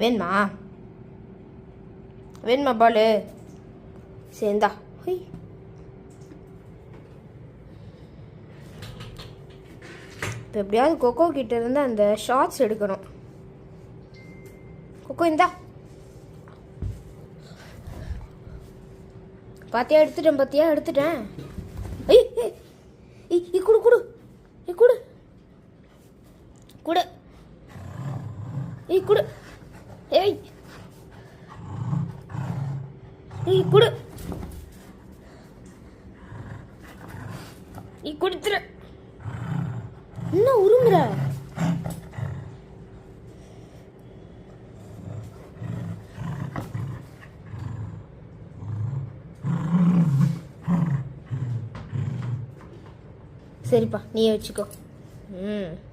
வேணுமா வேணுமா பாலு? சேர்ந்தா இப்போ எப்படியாவது கொக்கோ கிட்ட இருந்து அந்த ஷார்ட்ஸ் எடுக்கணும். கொக்கோ இந்தா. பாத்தியா எடுத்துட்டேன். குடு குடு குடு குடு குடு ஏய் குடு குடுத்துரு. என்ன உருமுற? சரிப்பா, நீயே வச்சுக்கோ.